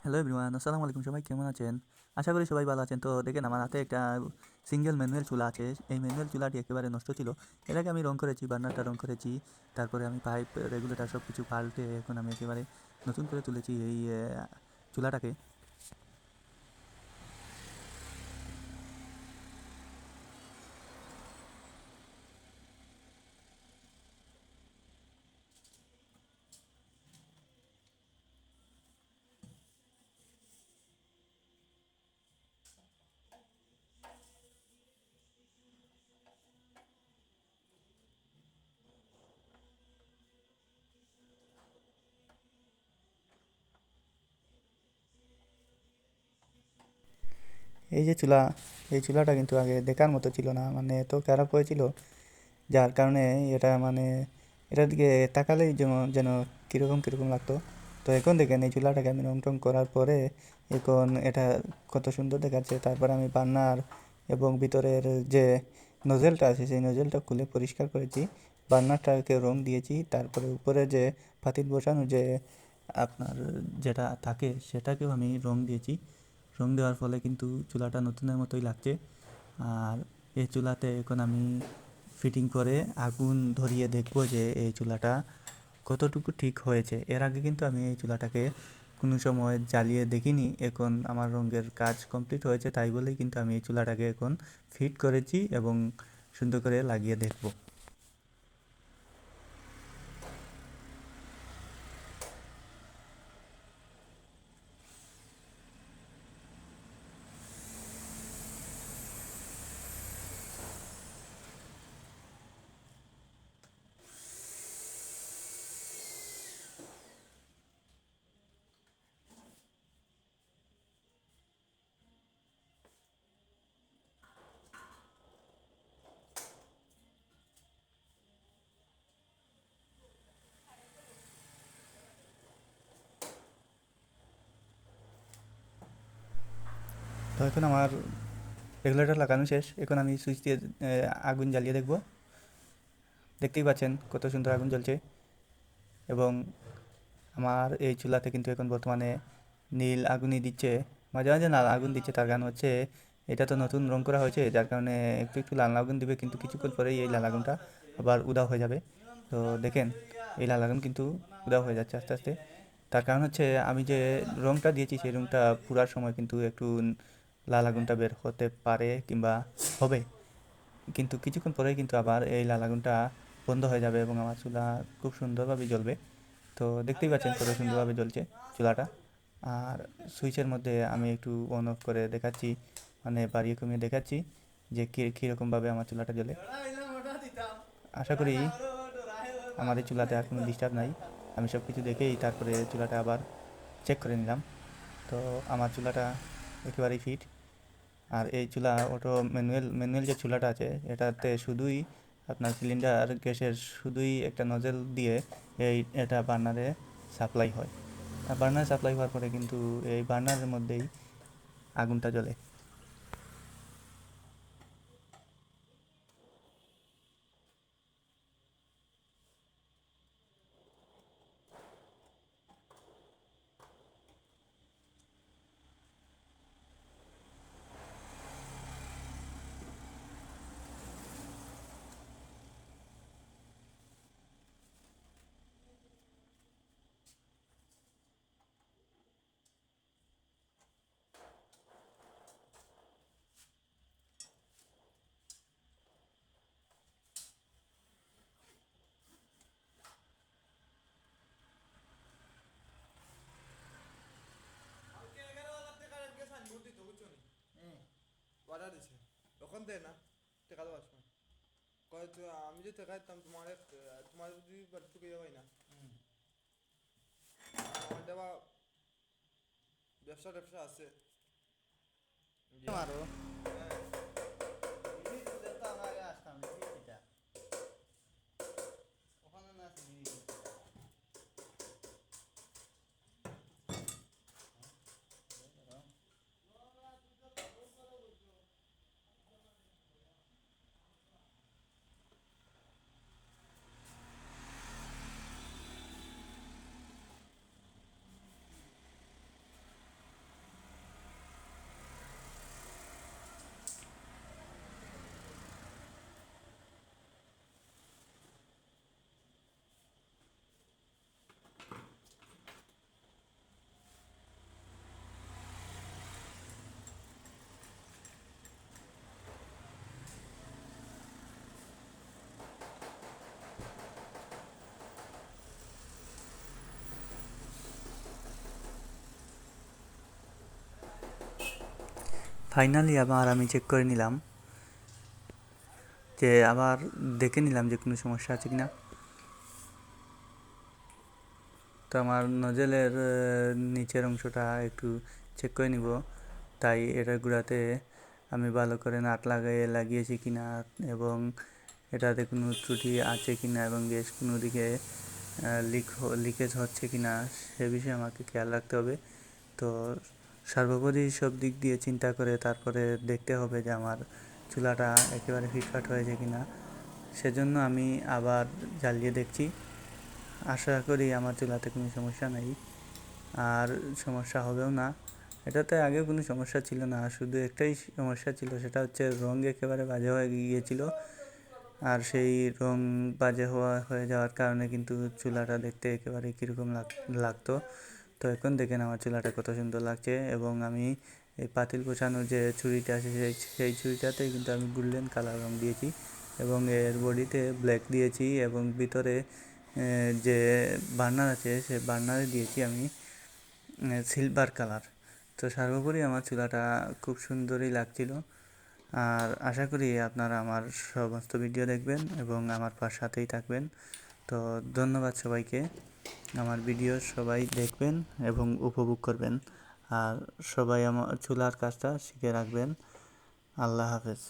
Hello everyone, আসসালামু আলাইকুম। সবাই কেমন আছেন? আশা করি সবাই ভালো আছেন। তো দেখেন, আমার হাতে একটা সিঙ্গেল ম্যানুয়াল চুলা আছে। এই ম্যানুয়াল চুলাটি একেবারে নষ্ট ছিল। এর আগে আমি রং করেছি, বার্নারটা রং করেছি। তারপরে আমি পাইপ, রেগুলেটর সব কিছু পাল্টে এখন আমি একেবারে নতুন করে তুলেছি এই চুলাটাকে। এই যে চুলা, এই চুলাটা কিন্তু আগে দেখার মতো ছিল না, মানে এত খারাপ হয়েছিল যার কারণে এটা মানে এটার দিকে তাকালেই যেমন যেন কীরকম কীরকম লাগতো। তো এখন দেখেন, এই চুলাটাকে আমি রং টং করার পরে এখন এটা কত সুন্দর দেখাচ্ছে। তারপরে আমি বার্নার এবং ভিতরের যে নজেলটা আছে সেই নজেলটা খুলে পরিষ্কার করেছি, বার্নারটাকে রং দিয়েছি। তারপরে উপরে যে পাতিল বসানো যে আপনার যেটা থাকে সেটাকেও আমি রং দিয়েছি। রং দেওয়ার ফলে কিন্তু চুলাটা নতুনের মতোই লাগছে। আর এই চুলাতে এখন আমি ফিটিং করে আগুন ধরিয়ে দেখব যে এই চুলাটা কতটুকু ঠিক হয়েছে। এর আগে কিন্তু আমি এই চুলাটাকে কোনো সময় জ্বালিয়ে দেখিনি। এখন আমার রঙের কাজ কমপ্লিট হয়েছে, তাই বলেই কিন্তু আমি এই চুলাটাকে এখন ফিট করেছি এবং সুন্দর করে লাগিয়ে দেখব। তো এখন আমার রেগুলেটর লাগানো শেষ। এখন আমি সুইচ দিয়ে আগুন জ্বালিয়ে দেখব। দেখতেই পাচ্ছেন কত সুন্দর আগুন জ্বলছে। এবং আমার এই চুলাতে কিন্তু এখন বর্তমানে নীল আগুনই দিচ্ছে, মাঝে মাঝে লাল আগুন দিচ্ছে। তার কারণ হচ্ছে এটা তো নতুন রং করা হয়েছে, যার কারণে একটু একটু লাল আগুন দিবে, কিন্তু কিছুক্ষণ পরেই এই লাল আগুনটা আবার উধাও হয়ে যাবে। তো দেখেন, এই লাল আগুন কিন্তু উধাও হয়ে যাচ্ছে আস্তে আস্তে। তার কারণ হচ্ছে আমি যে রংটা দিয়েছি সেই রংটা পুরার সময় কিন্তু একটু লাল আগুনটা বের হতে পারে কিংবা হবে, কিন্তু কিছুক্ষণ পরেই কিন্তু আবার এই লাল আগুনটা বন্ধ হয়ে যাবে এবং আমার চুলা খুব সুন্দরভাবে জ্বলবে। তো দেখতেই পাচ্ছেন কত সুন্দরভাবে জ্বলছে চুলাটা। আর সুইচের মধ্যে আমি একটু অন অফ করে দেখাচ্ছি, মানে বাড়িয়ে কমিয়ে দেখাচ্ছি যে কীরকমভাবে আমার চুলাটা জ্বলে। আশা করি আমার এই চুলাতে আর কোনো ডিস্টার্ব নাই। আমি সব কিছু দেখেই তারপরে চুলাটা আবার চেক করে নিলাম। তো আমার চুলাটা একেবারেই ফিট। আর এই চুলা অটো ম্যানুয়াল ম্যানুয়াল যে চুলাটা আছে এটাতে শুধুই আপনার সিলিন্ডার গ্যাসের শুধুই একটা নজেল দিয়ে এটা বার্নারে সাপ্লাই হয়। আর বার্নারে সাপ্লাই হওয়ার পরে কিন্তু এই বার্নারের মধ্যেই আগুনটা জ্বলে। অর্ডার দিছে তখন দে না টেকা দেওয়ার সময় কয় আমি যে টেকা দিতাম তোমার যদি টুকে যাবাই না আমার দেওয়া ব্যবসা ট্যাবসা আছে দিয়া আরো হ্যাঁ ফাইনালি আবার আমি চেক করে নিলাম, যে আবার দেখে নিলাম যে কোনো সমস্যা আছে কি না। তো আমার নজেলের নিচের অংশটা একটু চেক করে নিব, তাই এটার গুঁড়াতে আমি ভালো করে নাট লাগিয়েছি কি না, এবং এটাতে কোনো ত্রুটি আছে কি না, এবং গ্যাস কোনো দিকে লিকেজ হচ্ছে কি না, সে বিষয়ে আমাকে খেয়াল রাখতে হবে। তো সর্বোপরি সব দিক দিয়ে চিন্তা করে তারপরে দেখতে হবে যে আমার চুলাটা একেবারে ফিটফাট হয়েছে কি না। সেজন্য আমি আবার জ্বালিয়ে দেখছি। আশা করি আমার চুলাতে কোনো সমস্যা নেই, আর সমস্যা হবেও না। এটাতে আগে কোনো সমস্যা ছিল না, শুধু একটাই সমস্যা ছিল, সেটা হচ্ছে রঙ একেবারে বাজে হয়ে গিয়েছিল। আর সেই রঙ বাজে হয়ে যাওয়ার কারণে কিন্তু চুলাটা দেখতে একেবারে কীরকম লাগতো। তো এখন দেখেন আমার চুলাটা কত সুন্দর লাগছে, এবং আমি এই পাতিল পোছানোর যে ছুরিটা আছে সেই ছুরিটাতেই কিন্তু আমি গোল্ডেন কালার রঙ দিয়েছি, এবং এর বডিতে ব্ল্যাক দিয়েছি, এবং ভিতরে যে বার্নার আছে সেই বার্নারে দিয়েছি আমি সিলভার কালার। তো সর্বোপরি আমার চুলাটা খুব সুন্দরই লাগছিল। আর আশা করি আপনারা আমার সমস্ত ভিডিও দেখবেন এবং আমার সাথেই থাকবেন। তো ধন্যবাদ সবাইকে। আমার ভিডিও সবাই দেখবেন এবং উপভোগ করবেন, আর সবাই আমার চুলার কাজটা শিখে রাখবেন। আল্লাহ হাফেজ।